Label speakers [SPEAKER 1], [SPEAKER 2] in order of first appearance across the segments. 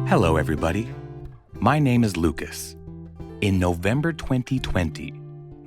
[SPEAKER 1] Hello, everybody. My name is Lucas. In November 2020,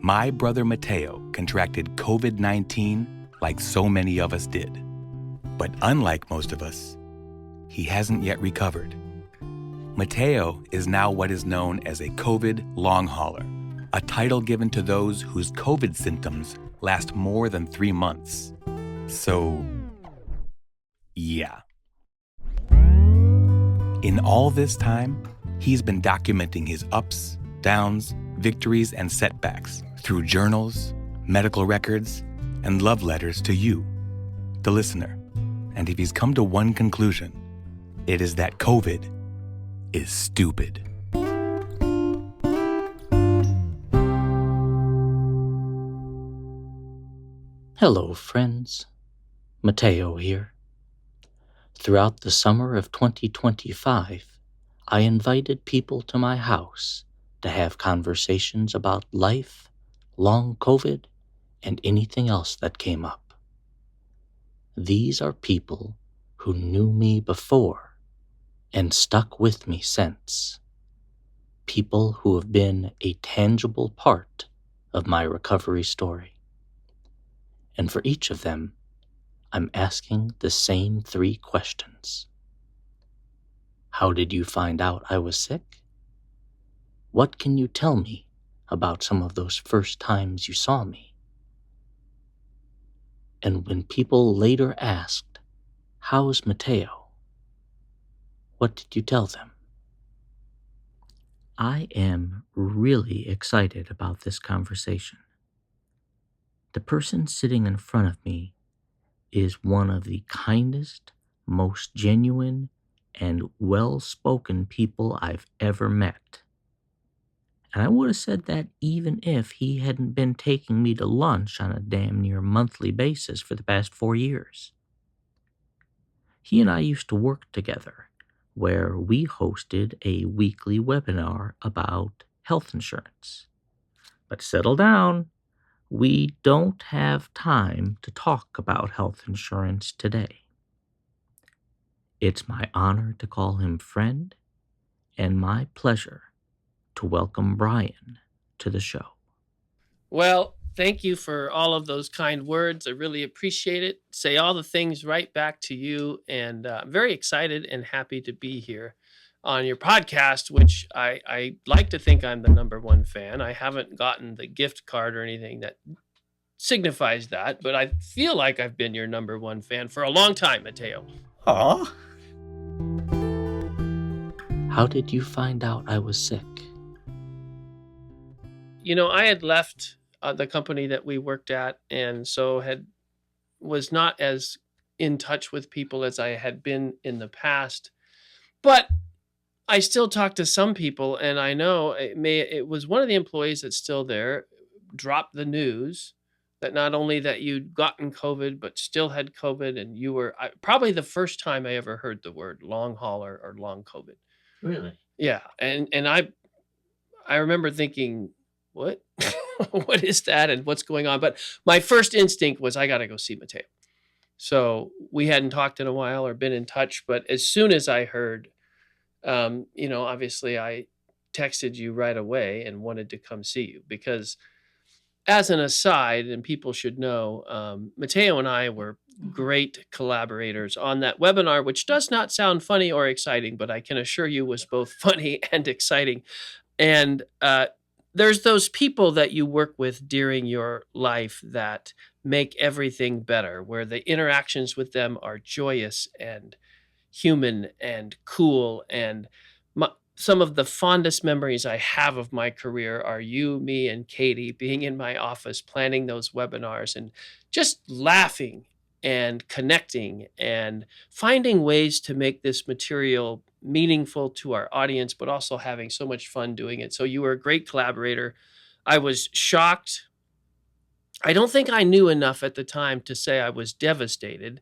[SPEAKER 1] my brother Mateo contracted COVID-19 like so many of us did. But unlike most of us, he hasn't yet recovered. Mateo is now what is known as a COVID long hauler, a title given to those whose COVID symptoms last more than 3 months. So, yeah. In all this time, he's been documenting his ups, downs, victories, and setbacks through journals, medical records, and love letters to you, the listener. And if he's come to one conclusion, it is that COVID is stupid.
[SPEAKER 2] Hello, friends. Mateo here. Throughout the summer of 2025, I invited people to my house to have conversations about life, long COVID, and anything else that came up. These are people who knew me before and stuck with me since. People who have been a tangible part of my recovery story. And for each of them, I'm asking the same 3 questions. How did you find out I was sick? What can you tell me about some of those first times you saw me? And when people later asked, "How's Mateo?" what did you tell them? I am really excited about this conversation. The person sitting in front of me is one of the kindest, most genuine, and well-spoken people I've ever met. And I would have said that even if he hadn't been taking me to lunch on a damn near monthly basis for the past 4 years. He and I used to work together, where we hosted a weekly webinar about health insurance. But settle down. We don't have time to talk about health insurance today. It's my honor to call him friend and my pleasure to welcome Brian to the show.
[SPEAKER 3] Well, thank you for all of those kind words. I really appreciate it. Say all the things right back to you. And I'm very excited and happy to be here on your podcast, which I like to think I'm the #1 fan. I haven't gotten the gift card or anything that signifies that, but I feel like I've been your #1 fan for a long time, Mateo.
[SPEAKER 4] Aw.
[SPEAKER 2] How did you find out I was sick?
[SPEAKER 3] You know, I had left the company that we worked at, and so was not as in touch with people as I had been in the past. But I still talk to some people, and I know it was one of the employees that's still there dropped the news that not only that you'd gotten COVID, but still had COVID, and you were probably the first time I ever heard the word long hauler or long COVID.
[SPEAKER 4] Really?
[SPEAKER 3] Yeah, and I remember thinking, what? What is that, and what's going on? But my first instinct was I got to go see Mateo. So we hadn't talked in a while or been in touch, but as soon as I heard, obviously I texted you right away and wanted to come see you because, as an aside, and people should know, Mateo and I were great collaborators on that webinar, which does not sound funny or exciting, but I can assure you was both funny and exciting. And there's those people that you work with during your life that make everything better, where the interactions with them are joyous and human and cool. And some of the fondest memories I have of my career are you, me, and Katie being in my office, planning those webinars and just laughing and connecting and finding ways to make this material meaningful to our audience, but also having so much fun doing it. So you were a great collaborator. I was shocked. I don't think I knew enough at the time to say I was devastated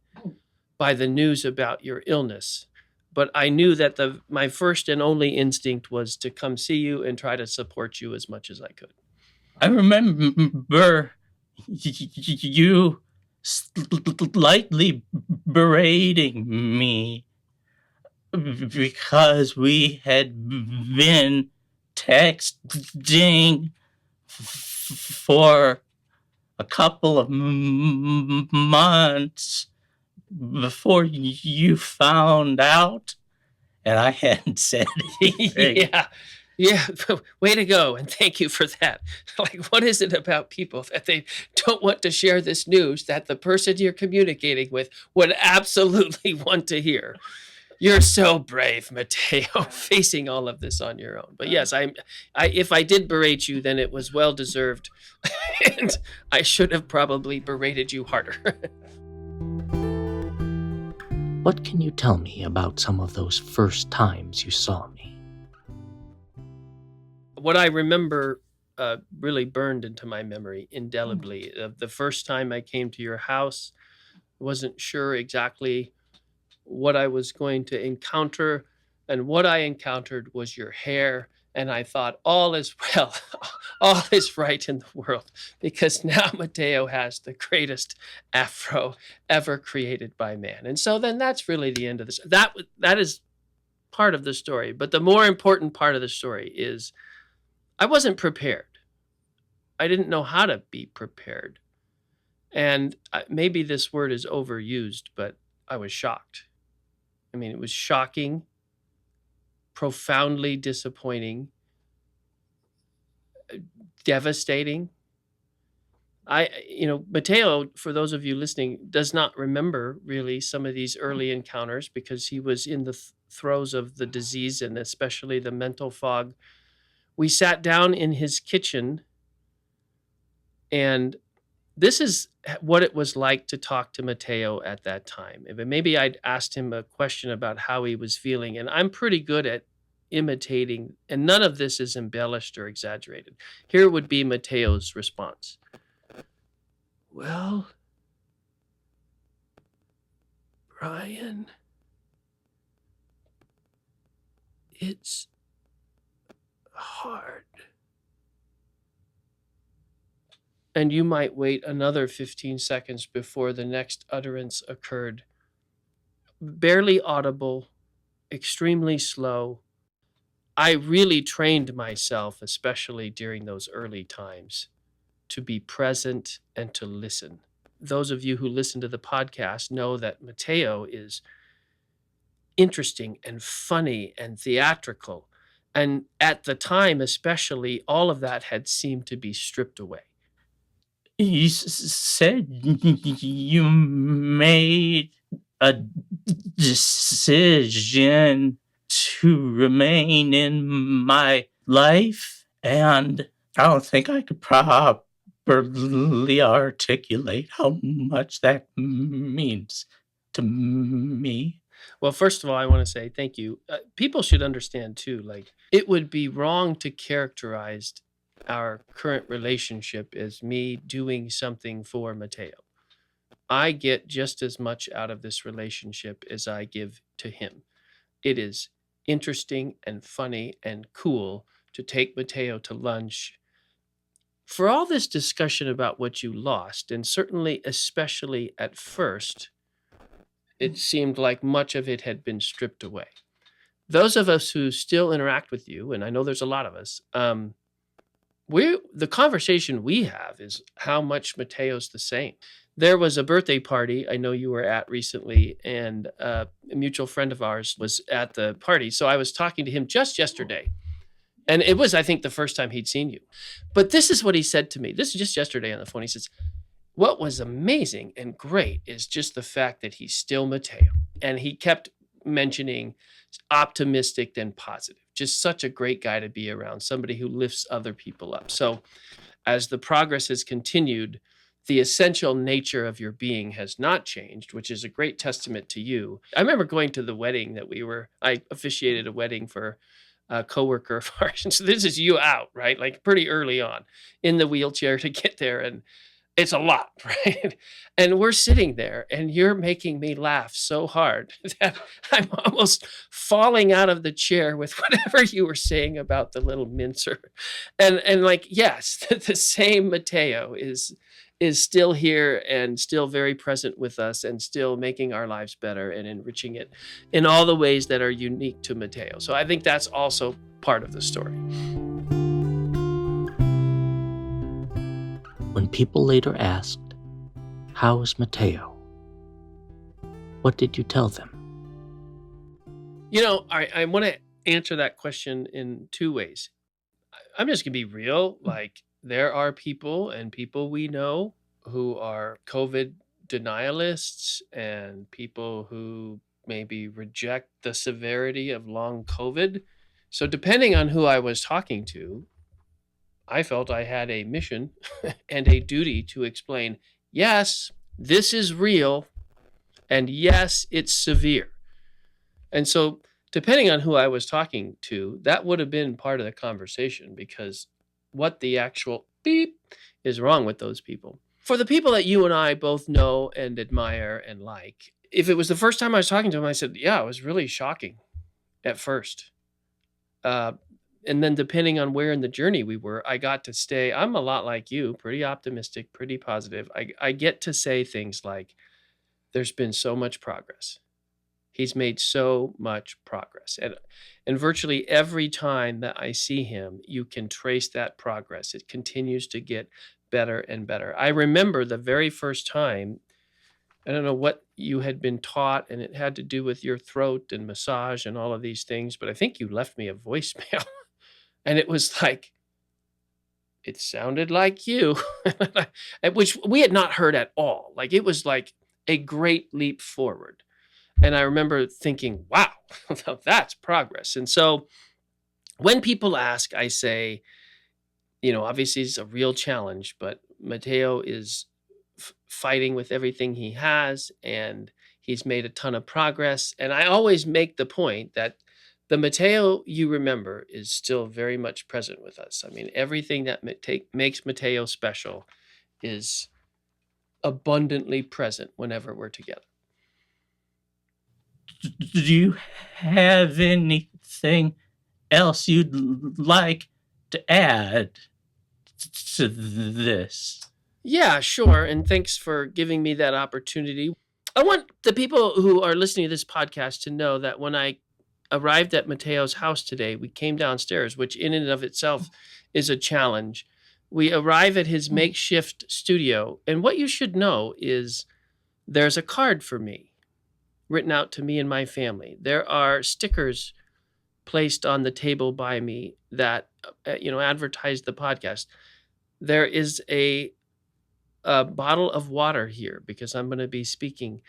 [SPEAKER 3] by the news about your illness. But I knew that my first and only instinct was to come see you and try to support you as much as I could.
[SPEAKER 4] I remember you slightly berating me because we had been texting for a couple of months before you found out, and I hadn't said anything.
[SPEAKER 3] Yeah, way to go, and thank you for that. Like, what is it about people that they don't want to share this news that the person you're communicating with would absolutely want to hear? You're so brave, Mateo, facing all of this on your own. But yes, if I did berate you, then it was well deserved, and I should have probably berated you harder.
[SPEAKER 2] What can you tell me about some of those first times you saw me?
[SPEAKER 3] What I remember really burned into my memory indelibly. The first time I came to your house, wasn't sure exactly what I was going to encounter, and what I encountered was your hair, and I thought, all is well, all is right in the world, because now Mateo has the greatest afro ever created by man. And so then that's really the end of this. That is part of the story, but the more important part of the story is I wasn't prepared. I didn't know how to be prepared. And maybe this word is overused, but I was shocked. I mean, it was shocking, profoundly disappointing, devastating. Mateo, for those of you listening, does not remember really some of these early encounters because he was in the throes of the disease and especially the mental fog. We sat down in his kitchen, and this is what it was like to talk to Mateo at that time. Maybe I'd asked him a question about how he was feeling, and I'm pretty good at imitating, and none of this is embellished or exaggerated. Here would be Mateo's response. Well, Brian, it's hard. And you might wait another 15 seconds before the next utterance occurred. Barely audible, extremely slow. I really trained myself, especially during those early times, to be present and to listen. Those of you who listen to the podcast know that Mateo is interesting and funny and theatrical. And at the time, especially, all of that had seemed to be stripped away.
[SPEAKER 4] You said you made a decision to remain in my life, and I don't think I could properly articulate how much that means to me.
[SPEAKER 3] Well, first of all, I want to say thank you. People should understand too, like, it would be wrong to characterize our current relationship as me doing something for Mateo. I get just as much out of this relationship as I give to him. It is interesting and funny and cool to take Mateo to lunch. For all this discussion about what you lost, and certainly especially at first, it seemed like much of it had been stripped away. Those of us who still interact with you, and I know there's a lot of us, the conversation we have is how much Mateo's the same. There was a birthday party I know you were at recently, and a mutual friend of ours was at the party. So I was talking to him just yesterday, and it was, I think, the first time he'd seen you. But this is what he said to me. This is just yesterday on the phone. He says, what was amazing and great is just the fact that he's still Mateo. And he kept mentioning optimistic and positive. Just such a great guy to be around, somebody who lifts other people up. So as the progress has continued, the essential nature of your being has not changed, which is a great testament to you. I remember going to the wedding I officiated a wedding for a coworker of ours. And so this is you out, right? Like pretty early on in the wheelchair to get there. And it's a lot, right? And we're sitting there and you're making me laugh so hard that I'm almost falling out of the chair with whatever you were saying about the little mincer. And like, yes, the same Mateo is is still here and still very present with us and still making our lives better and enriching it in all the ways that are unique to Mateo. So I think that's also part of the story.
[SPEAKER 2] When people later asked, "How is Mateo?" what did you tell them?
[SPEAKER 3] I want to answer that question in two ways. I'm just going to be real. Like, there are people we know who are COVID denialists and people who maybe reject the severity of long COVID. So depending on who I was talking to, I felt I had a mission and a duty to explain, yes, this is real, and yes, it's severe. And so depending on who I was talking to, that would have been part of the conversation, because what the actual beep is wrong with those people. For the people that you and I both know and admire and like, if it was the first time I was talking to them, I said, yeah, it was really shocking at first. And then depending on where in the journey we were, I got to stay. I'm a lot like you, pretty optimistic, pretty positive. I get to say things like, there's been so much progress. He's made so much progress. And virtually every time that I see him, you can trace that progress. It continues to get better and better. I remember the very first time, I don't know what you had been taught, and it had to do with your throat and massage and all of these things, but I think you left me a voicemail. And it was like, it sounded like you, which we had not heard at all. Like, it was like a great leap forward. And I remember thinking, wow, that's progress. And so when people ask, I say, obviously it's a real challenge, but Mateo is fighting with everything he has, and he's made a ton of progress. And I always make the point that the Mateo you remember is still very much present with us. I mean, everything that makes Mateo special is abundantly present whenever we're together.
[SPEAKER 4] Do you have anything else you'd like to add to this?
[SPEAKER 3] Yeah, sure. And thanks for giving me that opportunity. I want the people who are listening to this podcast to know that when I arrived at Mateo's house today, we came downstairs, which in and of itself is a challenge. We arrive at his makeshift studio. And what you should know is there's a card for me written out to me and my family. There are stickers placed on the table by me that advertise the podcast. There is a bottle of water here because I'm going to be speaking,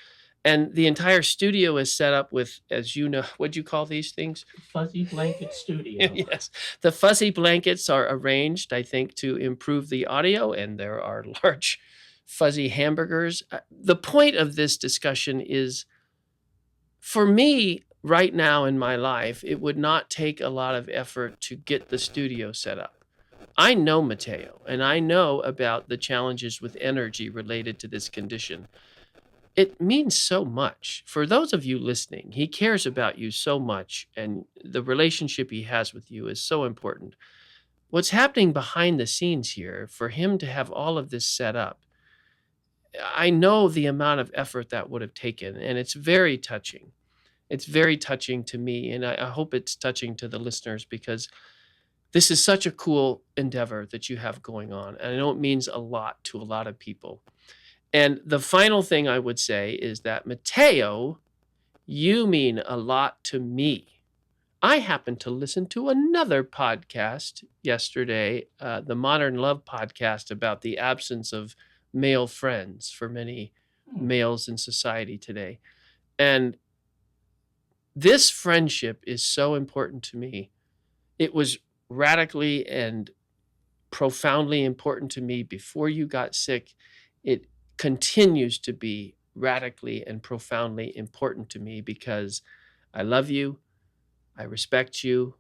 [SPEAKER 3] and the entire studio is set up with, as you know, what'd you call these things?
[SPEAKER 4] Fuzzy blanket studio.
[SPEAKER 3] Yes, the fuzzy blankets are arranged, I think, to improve the audio, and there are large fuzzy hamburgers. The point of this discussion is, for me, right now in my life, it would not take a lot of effort to get the studio set up. I know Mateo, and I know about the challenges with energy related to this condition. It means so much. For those of you listening, he cares about you so much, and the relationship he has with you is so important. What's happening behind the scenes here, for him to have all of this set up, I know the amount of effort that would have taken, and it's very touching. It's very touching to me, and I hope it's touching to the listeners, because this is such a cool endeavor that you have going on, and I know it means a lot to a lot of people. And the final thing I would say is that, Mateo, you mean a lot to me. I happened to listen to another podcast yesterday, the Modern Love podcast, about the absence of male friends for many males in society today. And this friendship is so important to me. It was radically and profoundly important to me before you got sick. It continues to be radically and profoundly important to me because I love you, I respect you,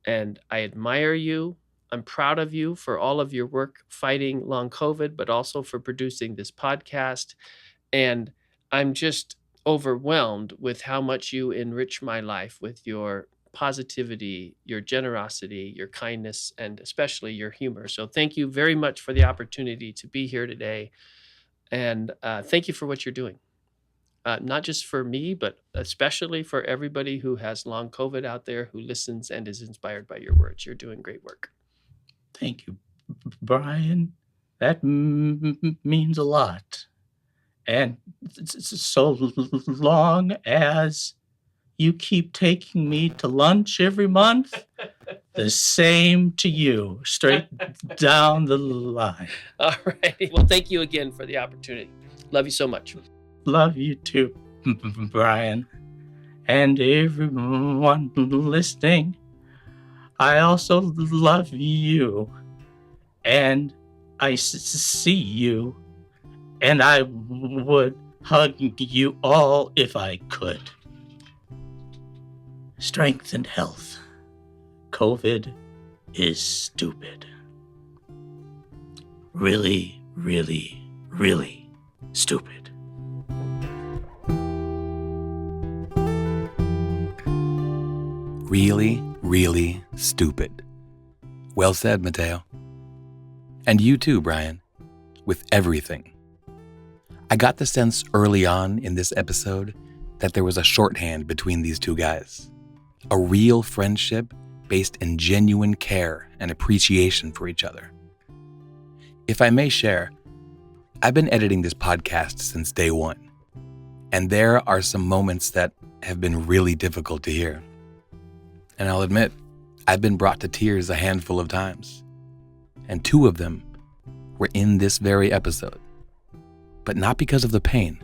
[SPEAKER 3] and I admire you. I'm proud of you for all of your work fighting long COVID, but also for producing this podcast. And I'm just overwhelmed with how much you enrich my life with your positivity, your generosity, your kindness, and especially your humor. So thank you very much for the opportunity to be here today. And thank you for what you're doing. Not just for me, but especially for everybody who has long COVID out there, who listens and is inspired by your words. You're doing great work.
[SPEAKER 4] Thank you, Brian. That means a lot. And so long as you keep taking me to lunch every month, the same to you, straight down the line.
[SPEAKER 3] All right. Well, thank you again for the opportunity. Love you so much.
[SPEAKER 4] Love you too, Brian. And everyone listening, I also love you. And I see you. And I would hug you all if I could. Strength and health. COVID is stupid. Really, really, really stupid.
[SPEAKER 1] Really, really stupid. Well said, Mateo. And you too, Brian, with everything. I got the sense early on in this episode that there was a shorthand between these two guys. A real friendship based in genuine care and appreciation for each other. If I may share, I've been editing this podcast since day one, and there are some moments that have been really difficult to hear. And I'll admit, I've been brought to tears a handful of times, and 2 of them were in this very episode. But not because of the pain,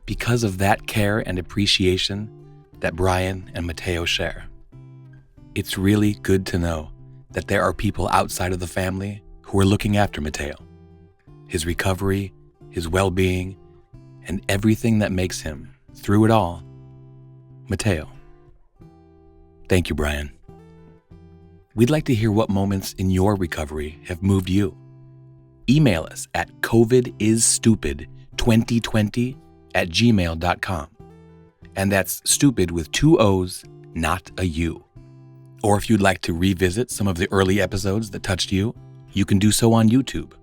[SPEAKER 1] because of that care and appreciation that Brian and Mateo share. It's really good to know that there are people outside of the family who are looking after Mateo, his recovery, his well-being, and everything that makes him, through it all, Mateo. Thank you, Brian. We'd like to hear what moments in your recovery have moved you. Email us at covidisstupid2020@gmail.com. And that's stupid with 2 O's, not a U. Or if you'd like to revisit some of the early episodes that touched you, you can do so on YouTube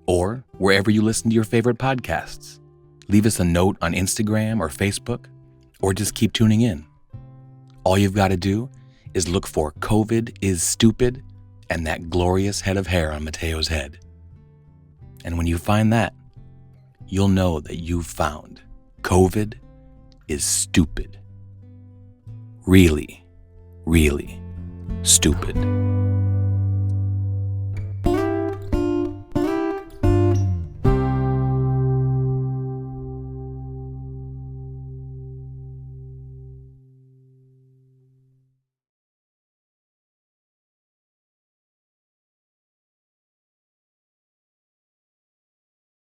[SPEAKER 1] or wherever you listen to your favorite podcasts. Leave us a note on Instagram or Facebook, or just keep tuning in. All you've got to do is look for COVID is Stupid and that glorious head of hair on Mateo's head. And when you find that, you'll know that you've found COVID is stupid. Really, really stupid.